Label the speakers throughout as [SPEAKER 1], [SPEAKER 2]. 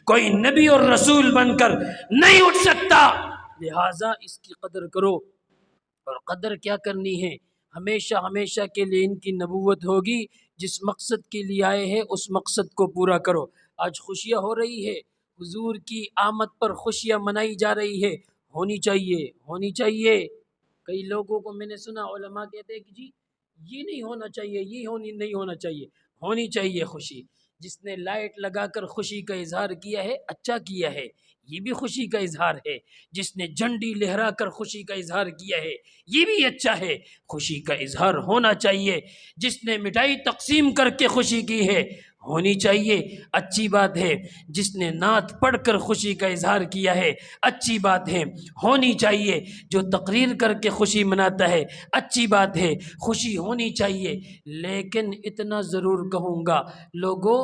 [SPEAKER 1] کوئی نبی اور رسول بن کر نہیں اٹھ سکتا، لہٰذا اس کی قدر کرو۔ اور قدر کیا کرنی ہے؟ ہمیشہ ہمیشہ کے لیے ان کی نبوت ہوگی، جس مقصد کے لیے آئے ہیں اس مقصد کو پورا کرو۔ آج خوشیاں ہو رہی ہے، حضور کی آمد پر خوشیاں منائی جا رہی ہے، ہونی چاہیے، ہونی چاہیے۔ کئی لوگوں کو میں نے سنا، علماء کہتے ہیں کہ جی یہ نہیں ہونا چاہیے، یہ نہیں ہونا چاہیے۔ ہونی چاہیے خوشی۔ جس نے لائٹ لگا کر خوشی کا اظہار کیا ہے، اچھا کیا ہے، یہ بھی خوشی کا اظہار ہے۔ جس نے جھنڈی لہرا کر خوشی کا اظہار کیا ہے، یہ بھی اچھا ہے، خوشی کا اظہار ہونا چاہیے۔ جس نے مٹھائی تقسیم کر کے خوشی کی ہے، ہونی چاہیے، اچھی بات ہے۔ جس نے نعت پڑھ کر خوشی کا اظہار کیا ہے، اچھی بات ہے، ہونی چاہیے۔ جو تقریر کر کے خوشی مناتا ہے، اچھی بات ہے، خوشی ہونی چاہیے۔ لیکن اتنا ضرور کہوں گا لوگوں،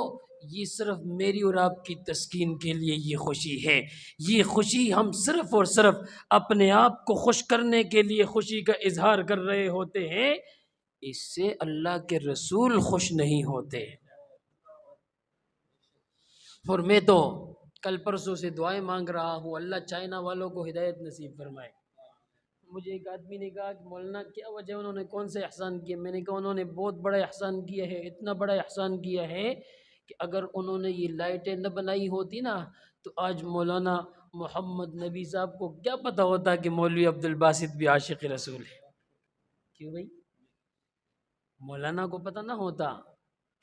[SPEAKER 1] یہ صرف میری اور آپ کی تسکین کے لیے یہ خوشی ہے۔ یہ خوشی ہم صرف اور صرف اپنے آپ کو خوش کرنے کے لیے خوشی کا اظہار کر رہے ہوتے ہیں، اس سے اللہ کے رسول خوش نہیں ہوتے۔ اور میں تو کل پرسوں سے دعائیں مانگ رہا ہوں، اللہ چائنا والوں کو ہدایت نصیب فرمائے۔ مجھے ایک آدمی نے کہا کہ مولانا کیا وجہ، انہوں نے کون سے احسان کیے؟ میں نے کہا انہوں نے بہت بڑا احسان کیا ہے، اتنا بڑا احسان کیا ہے کہ اگر انہوں نے یہ لائٹیں نہ بنائی ہوتی نا تو آج مولانا محمد نبی صاحب کو کیا پتہ ہوتا کہ مولوی عبد الباسط بھی عاشق رسول ہے۔ کیوں بھائی؟ مولانا کو پتہ نہ ہوتا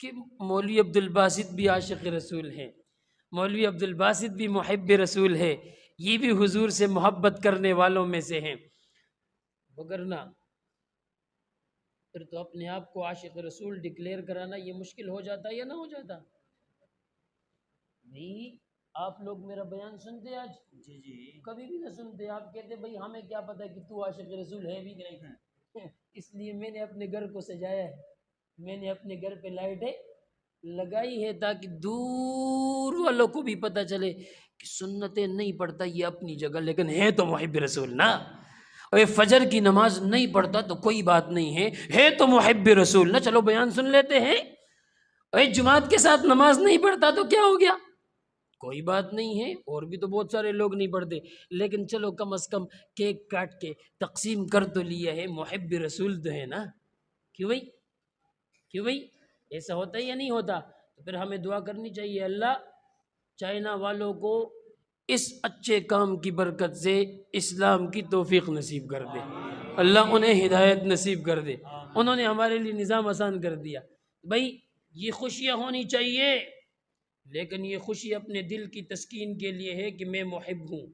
[SPEAKER 1] کہ مولوی عبد الباسط بھی عاشق رسول ہے، مولوی عبد الباسط بھی محب رسول ہے، یہ بھی حضور سے محبت کرنے والوں میں سے ہیں، وگرنہ پھر تو اپنے آپ کو عاشق رسول ڈکلیئر کرانا یہ مشکل ہو جاتا یا نہ ہو جاتا؟ نہیں، آپ لوگ میرا بیان سنتے آج؟ جی کبھی بھی نہ سنتے۔ آپ کہتے بھائی ہمیں کیا پتہ کہ تو عاشق رسول ہے بھی نہیں۔ اس لیے میں نے اپنے گھر کو سجایا ہے، میں نے اپنے گھر پہ لائٹیں لگائی ہے تاکہ دور والوں کو بھی پتہ چلے کہ سنتیں نہیں پڑھتا یہ اپنی جگہ، لیکن ہے تو محب رسول نا۔ اور فجر کی نماز نہیں پڑھتا تو کوئی بات نہیں ہے تو محب رسول نا۔ چلو بیان سن لیتے ہیں۔ اور جماعت کے ساتھ نماز نہیں پڑھتا تو کیا ہو گیا؟ کوئی بات نہیں ہے، اور بھی تو بہت سارے لوگ نہیں پڑھتے، لیکن چلو کم از کم کیک کاٹ کے تقسیم کر تو لیا ہے، محب رسول تو ہے نا۔ کیوں بھائی؟ کیوں بھائی؟ ایسا ہوتا ہے یا نہیں ہوتا؟ تو پھر ہمیں دعا کرنی چاہیے، اللہ چائنا والوں کو اس اچھے کام کی برکت سے اسلام کی توفیق نصیب کر دے، اللہ انہیں ہدایت نصیب کر دے۔ انہوں نے ہمارے لیے نظام آسان کر دیا۔ بھائی یہ خوشیاں ہونی چاہیے، لیکن یہ خوشی اپنے دل کی تسکین کے لیے ہے کہ میں محب ہوں،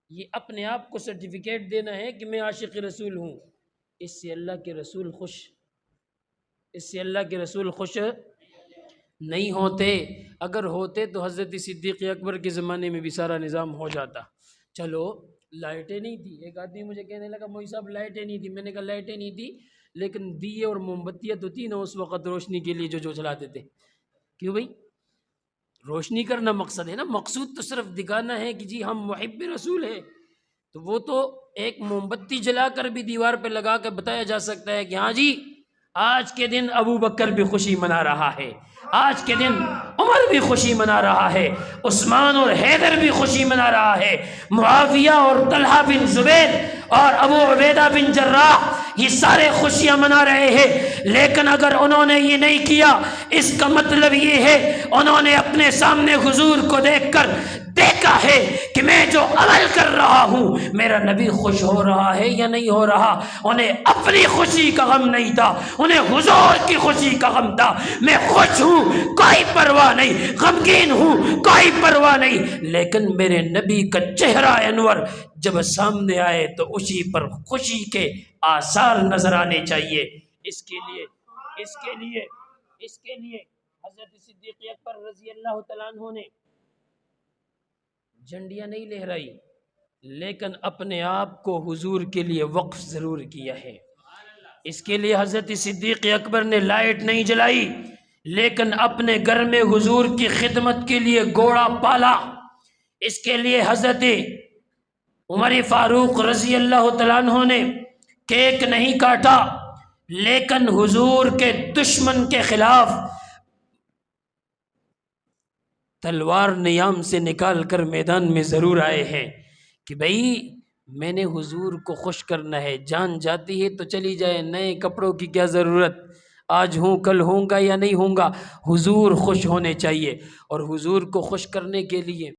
[SPEAKER 1] یہ اپنے آپ کو سرٹیفکیٹ دینا ہے کہ میں عاشق رسول ہوں۔ اس سے اللہ کے رسول خوش، اس سے اللہ کے رسول خوش نہیں ہوتے۔ اگر ہوتے تو حضرت صدیق اکبر کے زمانے میں بھی سارا نظام ہو جاتا۔ چلو لائٹیں نہیں تھی، ایک آدمی مجھے کہنے لگا مولوی صاحب لائٹیں نہیں تھی، میں نے کہا لائٹیں نہیں تھی لیکن دیے اور موم بتیاں تو تھی نا اس وقت روشنی کے لیے جو چلاتے تھے۔ کیوں بھائی؟ روشنی کرنا مقصد ہے نا، مقصود تو صرف دکھانا ہے کہ جی ہم محب رسول ہیں، تو وہ تو ایک موم بتی جلا کر بھی دیوار پہ لگا کے بتایا جا سکتا ہے کہ ہاں جی آج کے دن ابو بکر بھی خوشی منا رہا ہے، آج کے دن عمر بھی خوشی منا رہا ہے، عثمان اور حیدر بھی خوشی منا رہا ہے، معاویہ اور طلحہ بن زبیر اور ابو عبیدہ بن جراح یہ سارے خوشیاں منا رہے ہیں۔ لیکن اگر انہوں نے یہ نہیں کیا، اس کا مطلب یہ ہے انہوں نے اپنے سامنے حضور کو دیکھ کر دیکھا ہے کہ میں جو عمل کر رہا ہوں میرا نبی خوش ہو رہا ہے یا نہیں ہو رہا۔ انہیں اپنی خوشی کا غم نہیں تھا، انہیں حضور کی خوشی کا غم تھا۔ میں خوش ہوں کوئی پرواہ نہیں، غمگین ہوں کوئی پرواہ نہیں، لیکن میرے نبی کا چہرہ انور جب سامنے آئے تو اسی پر خوشی کے آثار نظر آنے چاہیے۔ اس کے لیے حضرت صدیق اکبر رضی اللہ تعالیٰ عنہ نے جھنڈیاں نہیں لہرائی، لیکن اپنے آپ کو حضور کے لیے وقف ضرور کیا ہے۔ اس کے لیے حضرت صدیق اکبر نے لائٹ نہیں جلائی، لیکن اپنے گھر میں حضور کی خدمت کے لیے گھوڑا پالا۔ اس کے لیے حضرت عمر فاروق رضی اللہ تعالیٰ عنہ نے کیک نہیں کاٹا، لیکن حضور کے دشمن کے خلاف تلوار نیام سے نکال کر میدان میں ضرور آئے ہیں کہ بھئی میں نے حضور کو خوش کرنا ہے، جان جاتی ہے تو چلی جائے، نئے کپڑوں کی کیا ضرورت، آج ہوں کل ہوں گا یا نہیں ہوں گا، حضور خوش ہونے چاہیے۔ اور حضور کو خوش کرنے کے لیے